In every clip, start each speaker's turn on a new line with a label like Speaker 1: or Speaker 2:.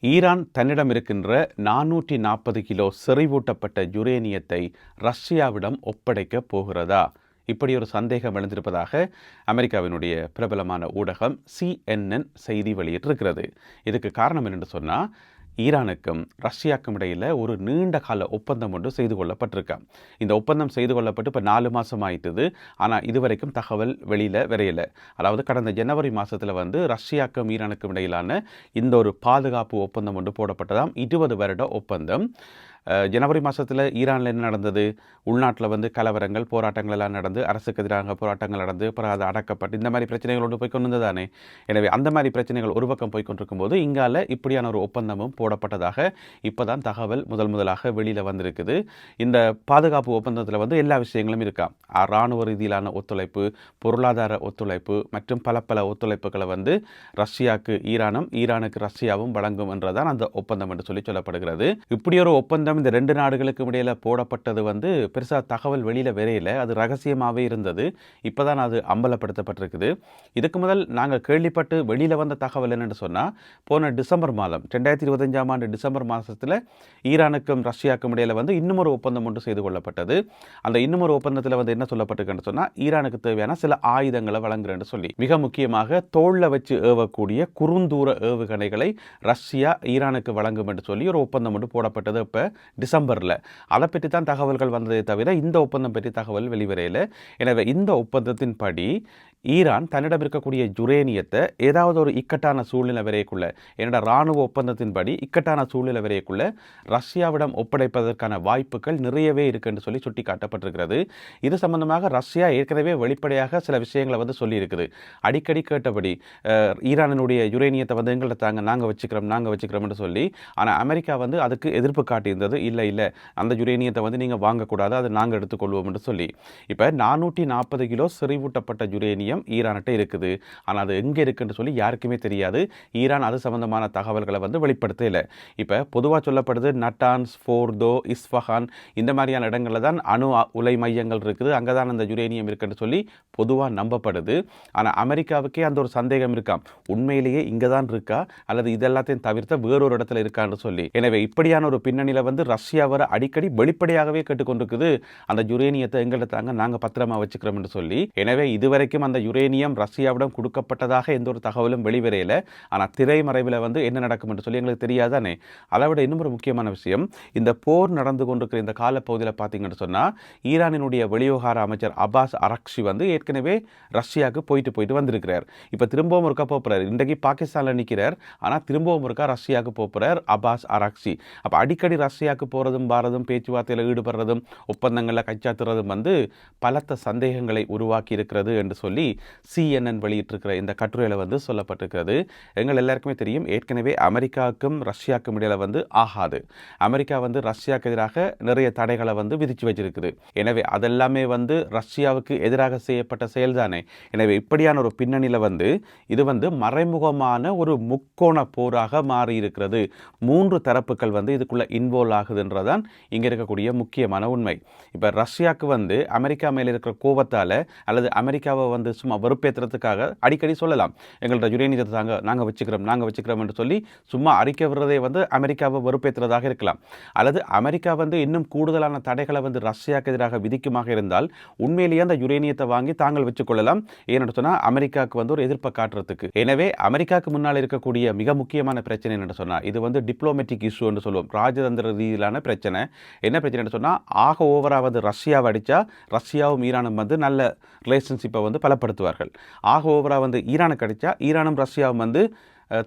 Speaker 1: Iran தன்னிடம் இருக்கின்ற 440 kilo செறிவூட்டப்பட்ட யுரேனியத்தை ரஷ்யாவிடம் ஒப்படைக்கப் போகிறதா? இப்படி ஒரு சந்தேகம் எழுந்திருப்பதாக அமெரிக்காவினுடைய பிரபலமான ஊடகம் CNN செய்தி வெளியிட்டிருக்கிறது. இதுக்கு காரணம் என்னென்று சொன்னால், ஈரானுக்கும் ரஷ்யாவுக்கும் இடையில் ஒரு நீண்ட கால ஒப்பந்தம் ஒன்று செய்து கொள்ளப்பட்டிருக்கா. இந்த ஒப்பந்தம் செய்து கொள்ளப்பட்டு இப்போ 4 மாதம் ஆயிட்டுது. ஆனால் இதுவரைக்கும் தகவல் வெளியில் வரையலை. அதாவது கடந்த ஜனவரி மாதத்தில் ரஷ்யாவுக்கும் ஈரானுக்கும் இடையிலான இந்த ஒரு பாதுகாப்பு ஒப்பந்தம் ஒன்று போடப்பட்டதாம். 20 வருட ஒப்பந்தம். ஜனவரி மாதத்தில் ஈரானில் என்ன நடந்தது? உள்நாட்டில் கலவரங்கள், போராட்டங்கள் எல்லாம் நடந்து, அரசுக்கு எதிராக போராட்டங்கள் நடந்து, அப்புறம் அது அடக்கப்பட்டு இந்த மாதிரி பிரச்சனைகளோடு போய் கொண்டு வந்ததானே. எனவே அந்த மாதிரி பிரச்சனைகள் ஒரு பக்கம் போய் கொண்டிருக்கும் போது இங்கால இப்படியான ஒரு ஒப்பந்தமும் போடப்பட்டதாக இப்போ தான் தகவல் முதலாக வெளியில் வந்திருக்குது. இந்த பாதுகாப்பு ஒப்பந்தத்தில் எல்லா விஷயங்களும் இருக்கா. இராணுவ ரீதியிலான ஒத்துழைப்பு, பொருளாதார ஒத்துழைப்பு மற்றும் பல ஒத்துழைப்புகளை ரஷ்யாவுக்கு ஈரானும், ஈரானுக்கு ரஷ்யாவும் வழங்கும் என்றதான் அந்த ஒப்பந்தம் என்று சொல்லப்படுகிறது. இப்படி ஒரு ஒப்பந்தம் இந்த 2 நாடுகளுக்கும் இடையில போடப்பட்டது பெருசாக தகவல் வெளியில் வரையில, அது ரகசியமாகவே இருந்தது. இப்போ தான் அது அம்பலப்படுத்தப்பட்டிருக்குது. இதுக்கு முதல் நாங்கள் கேள்விப்பட்டு வெளியில் வந்த தகவல் என்னென்னு சொன்னால், போன டிசம்பர் மாதம் 2025ஆம் ஆண்டு டிசம்பர் மாதத்தில் ஈரானுக்கும் ரஷ்யாவுக்கும் இடையில இன்னும் ஒரு ஒப்பந்தம் ஒன்று செய்து கொள்ளப்பட்டது. அந்த இன்னும் ஒரு ஒப்பந்தத்தில் என்ன சொல்லப்பட்டிருக்குன்னு சொன்னால், ஈரானுக்கு தேவையான சில ஆயுதங்களை வழங்குறேன்னு சொல்லி, மிக முக்கியமாக தோளில் வச்சு ஏவக்கூடிய குறுந்தூர ஏவுகணைகளை ரஷ்யா ஈரானுக்கு வழங்கும் என்று சொல்லி ஒரு ஒப்பந்தம் ஒன்று போடப்பட்டது இப்போ டிசம்பரில். அதை பற்றி தான் தகவல்கள் வந்ததே தவிர இந்த ஒப்பந்தம் பற்றி தகவல் வெளிவரையில். எனவே இந்த ஒப்பந்தத்தின் படி ஈரான் தன்னிடம் இருக்கக்கூடிய யுரேனியத்தை ஏதாவது ஒரு இக்கட்டான சூழ்நிலை வரையக்குள்ள, என்னோட இராணுவ ஒப்பந்தத்தின்படி இக்கட்டான சூழ்நிலை வரையக்குள்ள ரஷ்யாவிடம் ஒப்படைப்பதற்கான வாய்ப்புகள் நிறையவே இருக்குன்னு சொல்லி சுட்டி காட்டப்பட்டிருக்கிறது. இது சம்பந்தமாக ரஷ்யா ஏற்கனவே வெளிப்படையாக சில விஷயங்களை சொல்லியிருக்குது. அடிக்கடி கேட்டபடி ஈரானினுடைய யுரேனியத்தை எங்கள்கிட்ட தாங்க, நாங்கள் வச்சுக்கிறோம்னு சொல்லி. ஆனால் அமெரிக்கா அதுக்கு எதிர்ப்பு காட்டியிருந்தது. இல்லை அந்த யுரேனியத்தை நீங்கள் வாங்கக்கூடாது, அதை நாங்கள் எடுத்துக்கொள்வோம் என்று சொல்லி. இப்போ 440 கிலோ செறிவூட்டப்பட்ட யுரேனியம் ஈரான்கிட்ட இருக்குது. ஆனால் அது எங்கே இருக்குன்னு சொல்லி யாருக்குமே தெரியாது. ஈரான் அது சம்பந்தமான தகவல்களை வெளிப்படுத்தல. இப்போ பொதுவாக சொல்லப்படுது நட்டான்ஸ், ஃபோர்தோ, இஸ்ஃபஹான் இந்த மாதிரியான இடங்களில் தான் அணு உலை மையங்கள் இருக்குது, அங்கே தான் அந்த யுரேனியம் இருக்குன்னு சொல்லி பொதுவாக நம்பப்படுது. ஆனால் அமெரிக்காவுக்கே அந்த ஒரு சந்தேகம் இருக்காம், உண்மையிலேயே இங்கே தான் இருக்கா அல்லது இதெல்லாத்தையும் தவிர்த்த வேறொரு இடத்துல இருக்கான்னு சொல்லி. எனவே இப்படியான ஒரு பின்னணியில் ரஷ்யா வர அடிக்கடி வெளிப்படையாகவே கேட்டுக்கொண்டிருக்குது, அந்த யுரேனியத்தை எங்கள்கிட்ட தாங்க, நாங்கள் பத்திரமா வச்சுக்கிறோம் என்று சொல்லி. எனவே இதுவரைக்கும் அந்த யுரேனியம் ரஷ்யாவிடம் கொடுக்கப்பட்டதாக எந்த ஒரு தகவலும் வெளிவரையில. ஆனால் திரைமறைவில் என்ன நடக்கும் என்று சொல்லி எங்களுக்கு தெரியாதானே. அதை விட இன்னும் ஒரு முக்கியமான விஷயம், இந்த போர் நடந்து கொண்டிருக்கிற இந்த காலப்பகுதியில் பார்த்தீங்கன்னு சொன்னால், ஈரானினுடைய வெளிவிவகார அமைச்சர் அப்பாஸ் அரக்ஷி ஏற்கனவே ரஷ்யாவுக்கு போயிட்டு வந்திருக்கிறார். இப்போ திரும்பவும் ஒருக்கா போகிறார். இன்றைக்கு பாகிஸ்தானில் நிற்கிறார், ஆனால் திரும்பவும் ஒருக்கா ரஷ்யாவுக்கு போகிறார் அப்பாஸ் அரக்ஷி. அப்போ அடிக்கடி ரஷ்யாவுக்கு போகிறதும் பாரதும் பேச்சுவார்த்தையில் ஈடுபடுறதும் ஒப்பந்தங்களில் கைச்சாத்துறதும் பலத்த சந்தேகங்களை உருவாக்கி இருக்கிறது என்று சொல்லி CNN வெளியிட்டிருக்கிற இந்த கட்டுரையில் சொல்லப்பட்டிருக்கிறது. எங்கள் எல்லாருக்குமே தெரியும், ஏற்கனவே அமெரிக்காவுக்கும் ரஷ்யாவுக்கும் இடையில ஆகாது. அமெரிக்கா ரஷ்யாவுக்கு எதிராக நிறைய தடைகளை விதிச்சு வச்சிருக்குது. எனவே அதெல்லாமே ரஷ்யாவுக்கு எதிராக செய்யப்பட்ட செயல்தானே. எனவே இப்படியான ஒரு பின்னணியில் இது மறைமுகமான ஒரு முக்கோண போராக மாறி இருக்கிறது. 3 தரப்புகள் இதுக்குள்ள இன்வால்வ் ஆகுதுன்றதான் இங்க இருக்கக்கூடிய முக்கியமான உண்மை. இப்ப ரஷ்யாவுக்கு அமெரிக்கா மேல இருக்கிற கோபத்தால அல்லது அமெரிக்காவை சும்மா வெறுப்பேற்றுறதுக்காக அடிக்கடி சொல்லலாம், எங்கள்ட்ட யுரேனியத்தை தாங்க, நாங்க வச்சுக்கிறோம் என்று சொல்லி சும்மா அறிக்கை விடுறதே அமெரிக்காவை வெறுப்பேற்றுறதாக இருக்கலாம். அல்லது அமெரிக்கா இன்னும் கூடுதலான தடைகளை ரஷ்யாவுக்கு எதிராக விதிக்குமாக இருந்தால் உண்மையிலேயே அந்த யுரேனியத்தை வாங்கி தாங்கள் வச்சுக்கொள்ளலாம். ஏன்னு சொன்னா அமெரிக்காவுக்கு ஒரு எதிர்ப்பை காட்டுறதுக்கு. எனவே அமெரிக்காவுக்கு முன்னால் இருக்கக்கூடிய மிக முக்கியமான பிரச்சனை என்று சொன்னா, இது டிப்ளோமேட்டிக் இஷ்யூ என்று சொல்லுவோம், ராஜதந்திர ரீதியிலான பிரச்சனை. என்ன பிரச்சனை சொன்னால், ஆக ஓவரா ரஷ்யாவை அடித்தா ரஷ்யாவும் ஈரானும் நல்ல ரிலேஷன்ஷிப்பை பலப்படுத்துவார்கள். ஆக ஓவரா ஈரானுக்கு அடித்தா ஈரானும் ரஷ்யாவும்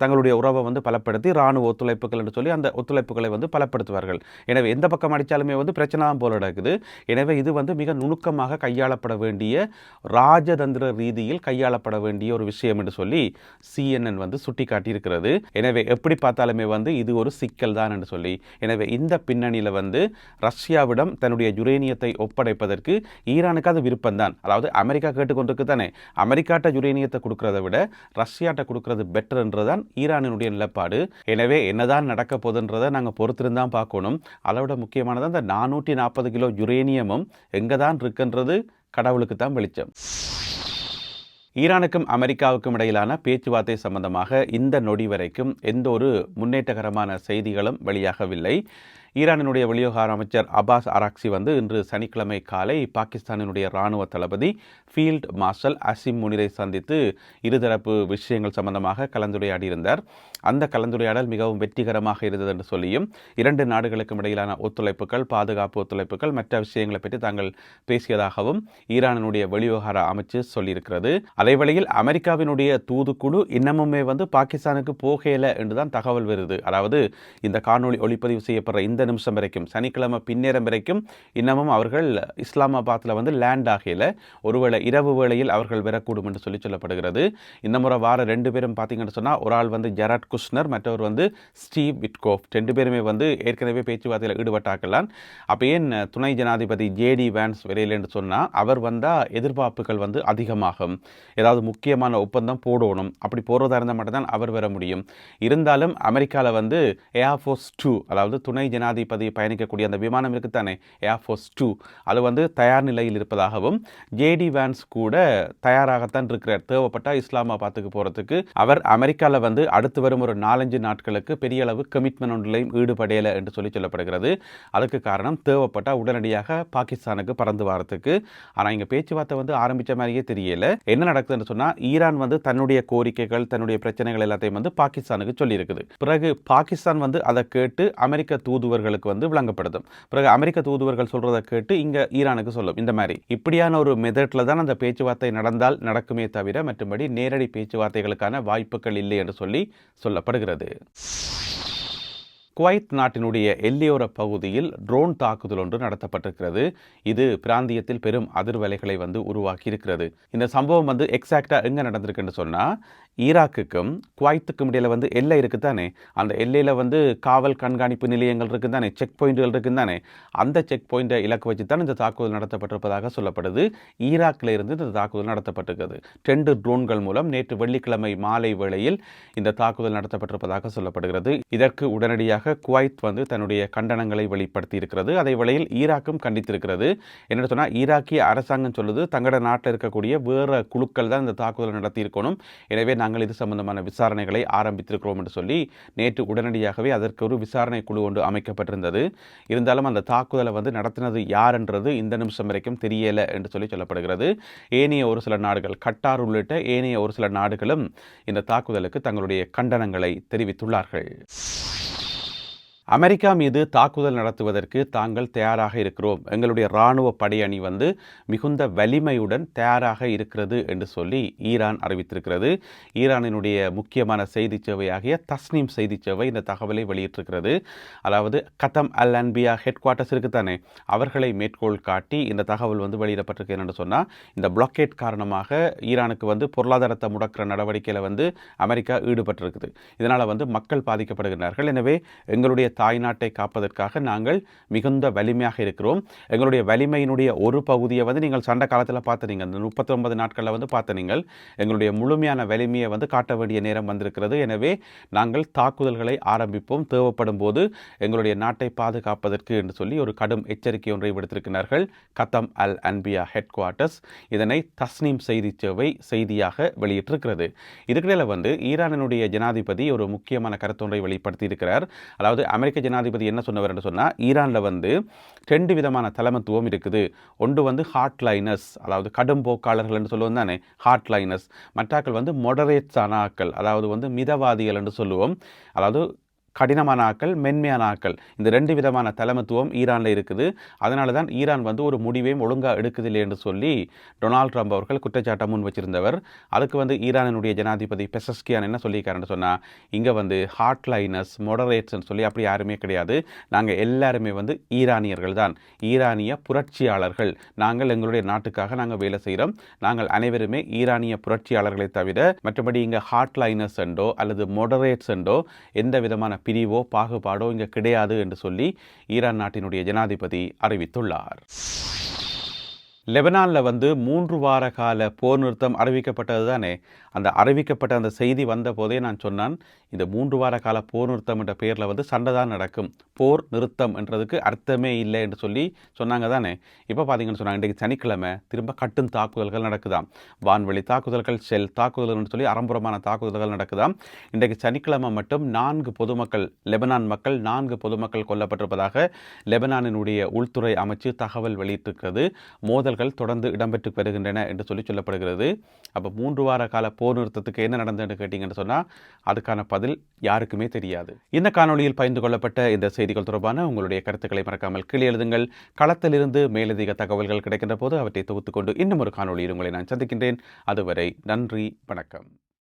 Speaker 1: தங்களுடைய உறவை பலப்படுத்தி இராணுவ ஒத்துழைப்புகள் என்று சொல்லி அந்த ஒத்துழைப்புகளை பலப்படுத்துவார்கள். எனவே எந்த பக்கம் அடித்தாலுமே பிரச்சனை தான் போல நடக்குது. எனவே இது மிக நுணுக்கமாக கையாளப்பட வேண்டிய, ராஜதந்திர ரீதியில் கையாளப்பட வேண்டிய ஒரு விஷயம் என்று சொல்லி CNN சுட்டி காட்டியிருக்கிறது. எனவே எப்படி பார்த்தாலுமே இது ஒரு சிக்கல் தான் என்று சொல்லி. எனவே இந்த பின்னணியில் ரஷ்யாவிடம் தன்னுடைய யுரேனியத்தை ஒப்படைப்பதற்கு ஈரானுக்கு அது விருப்பம்தான். அதாவது அமெரிக்கா கேட்டுக்கொண்டிருக்கு தானே, அமெரிக்காட்ட யுரேனியத்தை கொடுக்கறத விட ரஷ்யாட்ட கொடுக்கறது பெட்டர் என்றது தான் ஈரானினுடைய நிலப்பாடு. எனவே என்னதான் நடக்க போகுதுன்றதை நாங்கள் பொறுத்திருந்தான் பார்க்கணும். அதை விட முக்கியமானது அந்த 440 கிலோ யுரேனியமும் எங்கே தான் இருக்குன்றது கடவுளுக்கு தான் வெளிச்சம். ஈரானுக்கும் அமெரிக்காவுக்கும் இடையிலான பேச்சுவார்த்தை சம்பந்தமாக இந்த நொடி வரைக்கும் எந்த ஒரு முன்னேற்றகரமான செய்திகளும் வெளியாகவில்லை. ஈரானினுடைய வெளிவிவகார அமைச்சர் அப்பாஸ் அராக்சி இன்று சனிக்கிழமை காலை பாகிஸ்தானினுடைய இராணுவ தளபதி ஃபீல்ட் மார்ஷல் அசிம் முனிரை சந்தித்து இருதரப்பு விஷயங்கள் சம்பந்தமாக கலந்துரையாடியிருந்தார். அந்த கலந்துரையாடல் மிகவும் வெற்றிகரமாக இருந்தது என்று சொல்லியும் இரண்டு நாடுகளுக்கும் இடையிலான ஒத்துழைப்புகள், பாதுகாப்பு ஒத்துழைப்புகள், மற்ற விஷயங்களை பற்றி தாங்கள் பேசியதாகவும் ஈரானினுடைய வெளிவிவகார அமைச்சு சொல்லியிருக்கிறது. அதேவேளையில் அமெரிக்காவினுடைய தூதுக்குழு இன்னமுமே பாகிஸ்தானுக்கு போகல என்றுதான் தகவல் வருது. அதாவது இந்த காணொளி ஒளிப்பதிவு செய்யப்படுற இந்த நிமிஷம் வரைக்கும், சனிக்கிழமை பின்னேரம் வரைக்கும் இன்னமும் அவர்கள் இஸ்லாமாபாத்தில் லேண்ட் ஆகல. ஒருவேளை இரவு வேளையில் அவர்கள் வரக்கூடும் என்று சொல்லப்படுகிறது. இந்த முறை வார ரெண்டு பேரும் பார்த்தீங்கன்னு சொன்னால், ஒரு ஆள் ஜெராட் குஷ்னர், மற்றவர் ஸ்டீவ் விட்கோஃப். ரெண்டு பேருமே ஏற்கனவே பேச்சுவார்த்தையில் ஈடுபட்டாக்கலாம். அப்போ ஏன் துணை ஜனாதிபதி ஜேடி வேன்ஸ் வரையில் என்று சொன்னால், அவர் வந்தால் எதிர்பார்ப்புகள் அதிகமாகும். ஏதாவது முக்கியமான ஒப்பந்தம் போடணும், அப்படி போடுறதா இருந்தால் மட்டும்தான் அவர் வர முடியும். இருந்தாலும் அமெரிக்காவில் ஏர்ஃபோர்ஸ் 2, அதாவது துணை ஜனாதிபதி பயணிக்கக்கூடிய அந்த விமானம் இருக்குத்தானே, ஏர்ஃபோர்ஸ் 2, அது தயார் நிலையில் இருப்பதாகவும், ஜேடி வேன்ஸ் கூட தயாராகத்தான் இருக்கிறார். தேவைப்பட்டால் இஸ்லாமாபாத்துக்கு போகிறதுக்கு அவர் அமெரிக்காவில் அடுத்து வரும் ஒரு 4-5 நாட்களுக்கு பெரிய அளவு கமிட்மெண்ட் ஒன்றிலையும் ஈடுபடையலை என்று சொல்லப்படுகிறது. அதுக்கு காரணம் தேவைப்பட்டால் உடனடியாக பாகிஸ்தானுக்கு பறந்து வரத்துக்கு. ஆனால் இங்கே பேச்சுவார்த்தை ஆரம்பித்த மாதிரியே தெரியல. என்ன நடக்குதுன்னு சொன்னால், ஈரான் தன்னுடைய கோரிக்கைகள், தன்னுடைய பிரச்சனைகள் எல்லாத்தையும் பாகிஸ்தானுக்கு சொல்லியிருக்குது. பிறகு பாகிஸ்தான் அதை கேட்டு அமெரிக்க தூதுவர்களுக்கு விளங்கப்படுத்தும். பிறகு அமெரிக்க தூதுவர்கள் சொல்றதை கேட்டு இங்க ஈரானுக்கு சொல்லும். இந்த மாதிரி இப்படியான ஒரு மெத்தட்ல தான் அந்த பேச்சுவார்த்தை நடந்தால் நடக்குமே தவிர மற்றபடி நேரடி பேச்சுவார்த்தைகளுக்கான வாய்ப்புகள் இல்லை என்று சொல்லப்படுகிறது. குவைத் நாட்டினுடைய எல்லையோர பகுதியில் ட்ரோன் தாக்குதல் ஒன்று நடத்தப்பட்டிருக்கிறது. இது பிராந்தியத்தில் பெரும் அதிர்வலைகளை உருவாக்கி இருக்கிறது. இந்த சம்பவம் எக்ஸாக்டா எங்க நடந்திருக்குன்னு சொன்னா, ஈராக்குக்கும் குவைத்துக்கும் இடையில எல்லை இருக்குதானே, அந்த எல்லையில் காவல் கண்காணிப்பு நிலையங்கள் இருக்குதானே, செக் பாயிண்ட்கள் இருக்குதானே, அந்த செக் பாயிண்டை இலக்கு வச்சு தான் இந்த தாக்குதல் நடத்தப்பட்டிருப்பதாக சொல்லப்படுது. ஈராக்கில் இருந்து இந்த தாக்குதல் நடத்தப்பட்டிருக்கிறது. 2 ட்ரோன்கள் மூலம் நேற்று வெள்ளிக்கிழமை மாலை வேளையில் இந்த தாக்குதல் நடத்தப்பட்டிருப்பதாக சொல்லப்படுகிறது. இதற்கு உடனடியாக குவைத் தன்னுடைய கண்டனங்களை வெளிப்படுத்தி இருக்கிறது. அதே வேளையில் ஈராக்கும் கண்டித்திருக்கிறது. என்ன சொன்னால், ஈராக்கிய அரசாங்கம் சொல்லுது தங்களோட நாட்டில் இருக்கக்கூடிய வேறு குழுக்கள் தான் இந்த தாக்குதல் நடத்தி இருக்கணும், எனவே நாங்கள் இது சம்பந்தமான விசாரணைகளை ஆரம்பித்திருக்கிறோம் என்று சொல்லி நேற்று உடனடியாகவே அதற்கு ஒரு விசாரணை குழு ஒன்று அமைக்கப்பட்டிருந்தது. இருந்தாலும் அந்த தாக்குதலை நடத்தினது யார் என்றது இந்த நிமிஷம் வரைக்கும் தெரியல என்று சொல்லப்படுகிறது. ஏனைய ஒரு சில நாடுகள், கட்டார் உள்ளிட்ட ஏனைய ஒரு சில நாடுகளும் இந்த தாக்குதலுக்கு தங்களுடைய கண்டனங்களை தெரிவித்துள்ளார்கள். அமெரிக்கா மீது தாக்குதல் நடத்துவதற்கு தாங்கள் தயாராக இருக்கிறோம், எங்களுடைய இராணுவ படையணி மிகுந்த வலிமையுடன் தயாராக இருக்கிறது என்று சொல்லி ஈரான் அறிவித்திருக்கிறது. ஈரானினுடைய முக்கியமான செய்தி சேவையாகிய தஸ்னீம் செய்தி சேவை இந்த தகவலை வெளியிட்டிருக்கிறது. அதாவது கதம் அல் அன்பியா ஹெட் குவார்ட்டர்ஸ் இருக்குத்தானே, அவர்களை மேற்கோள் காட்டி இந்த தகவல் வெளியிடப்பட்டிருக்கு. என்று சொன்னால், இந்த பிளாக்கேட் காரணமாக ஈரானுக்கு பொருளாதாரத்தை முடக்கிற நடவடிக்கையில் அமெரிக்கா ஈடுபட்டிருக்குது. இதனால் மக்கள் பாதிக்கப்படுகிறார்கள். எனவே எங்களுடைய தாய்நாட்டை காப்பதற்காக நாங்கள் மிகுந்த வலிமையாக இருக்கிறோம். எங்களுடைய வலிமையினுடைய ஒரு பகுதியை நீங்கள் சண்டை காலத்தில் பார்த்தீங்க, இந்த 39 நாட்களில் பார்த்தீங்கள். எங்களுடைய முழுமையான வலிமையை காட்ட வேண்டிய நேரம் வந்திருக்கிறது. எனவே நாங்கள் தாக்குதல்களை ஆரம்பிப்போம், தேவைப்படும் போது எங்களுடைய நாட்டை பாதுகாப்பதற்கு என்று சொல்லி ஒரு கடும் எச்சரிக்கை ஒன்றை விடுத்திருக்கிறார்கள் கதம் அல் அன்பியா ஹெட் குவார்ட்டர்ஸ். இதனை தஸ்னீம் செய்தி சேவை செய்தியாக வெளியிட்டிருக்கிறது. இதுக்கிடையில் ஈரானினுடைய ஜனாதிபதி ஒரு முக்கியமான கருத்தொன்றை வெளிப்படுத்தி இருக்கிறார். அதாவது அமெரிக்க ஜனாதிபதி என்ன சொன்னவர் என்று சொன்னால், ஈரானில் 2 விதமான தலைமத்துவம் இருக்குது. ஒன்று ஹார்ட்லைனர்ஸ், அதாவது கடும் போக்காளர்கள் என்று சொல்லுவோம் தானே, ஹார்ட்லைனர்ஸ். மற்றாக்கள் மொடரேட்ஸ் ஆன ஆக்கள், அதாவது மிதவாதிகள் என்று சொல்லுவோம். அதாவது கடினமான ஆக்கள், மென்மையான ஆக்கள். இந்த 2 விதமான தலைமத்துவம் ஈரானில் இருக்குது. அதனால தான் ஈரான் ஒரு முடிவையும் ஒழுங்காக எடுக்குதில்லை என்று சொல்லி டொனால்ட் ட்ரம்ப் அவர்கள் குற்றச்சாட்டை முன் வச்சிருந்தவர். அதுக்கு ஈரானினுடைய ஜனாதிபதி பெசஸ்கியான் என்ன சொல்லியிருக்காருன்னு சொன்னால், இங்கே ஹார்ட்லைனர்ஸ், மொடரேட்ஸ்ன்னு சொல்லி அப்படி யாருமே கிடையாது. நாங்கள் எல்லாருமே ஈரானியர்கள் தான், ஈரானிய புரட்சியாளர்கள். நாங்கள் எங்களுடைய நாட்டுக்காக நாங்கள் வேலை செய்கிறோம். நாங்கள் அனைவருமே ஈரானிய புரட்சியாளர்களை தவிர மற்றபடி இங்கே ஹார்ட்லைனர்ஸ் என்றோ அல்லது மொடரேட்ஸ் என்றோ எந்த விதமான பிரிவோ பாகுபாடோ இங்கே கிடையாது என்று சொல்லி ஈரான் நாட்டினுடைய ஜனாதிபதி அறிவித்துள்ளார். லெபனானில் 3 வார கால போர் நிறுத்தம் அறிவிக்கப்பட்டது தானே, அந்த அறிவிக்கப்பட்ட அந்த செய்தி வந்த போதே நான் சொன்னான், இந்த 3 வார கால போர் நிறுத்தம் என்ற பெயரில் வந்து சண்டை தான் நடக்கும், போர் நிறுத்தம் என்றதுக்கு அர்த்தமே இல்லை என்று சொல்லி சொன்னாங்க தானே. இப்போ பார்த்தீங்கன்னு சொன்னாங்க, இன்றைக்கு சனிக்கிழமை திரும்ப கட்டும் தாக்குதல்கள் நடக்குதாம். வான்வெளி தாக்குதல்கள், ஷெல் தாக்குதல்கள் சொல்லி அரம்புறமான தாக்குதல்கள் நடக்குதாம். இன்றைக்கு சனிக்கிழமை மட்டும் 4 பொதுமக்கள், லெபனான் மக்கள் 4 பொதுமக்கள் கொல்லப்பட்டிருப்பதாக லெபனானினுடைய உள்துறை அமைச்சு தகவல் வெளியிட்டிருக்கிறது. மோதல்கள் தொடர்ந்து இடம்பெற்று வருகின்றன என்று சொல்லப்படுகிறது. அப்போ 3 வார கால போர் நிறுத்தத்துக்கு என்ன நடந்ததுன்னு கேட்டிங்கன்னு சொன்னால் அதுக்கான பதில் யாருக்குமே தெரியாது. இந்த காணொலியில் பகிர்ந்து கொள்ளப்பட்ட இந்த செய்திகள் தொடர்பான உங்களுடைய கருத்துக்களை மறக்காமல் கீழே எழுதுங்கள். களத்திலிருந்து மேலதிக தகவல்கள் கிடைக்கின்ற போது அவற்றை தொகுத்துக்கொண்டு இன்னும் ஒரு காணொலியில் உங்களை நான் சந்திக்கின்றேன். அதுவரை நன்றி, வணக்கம்.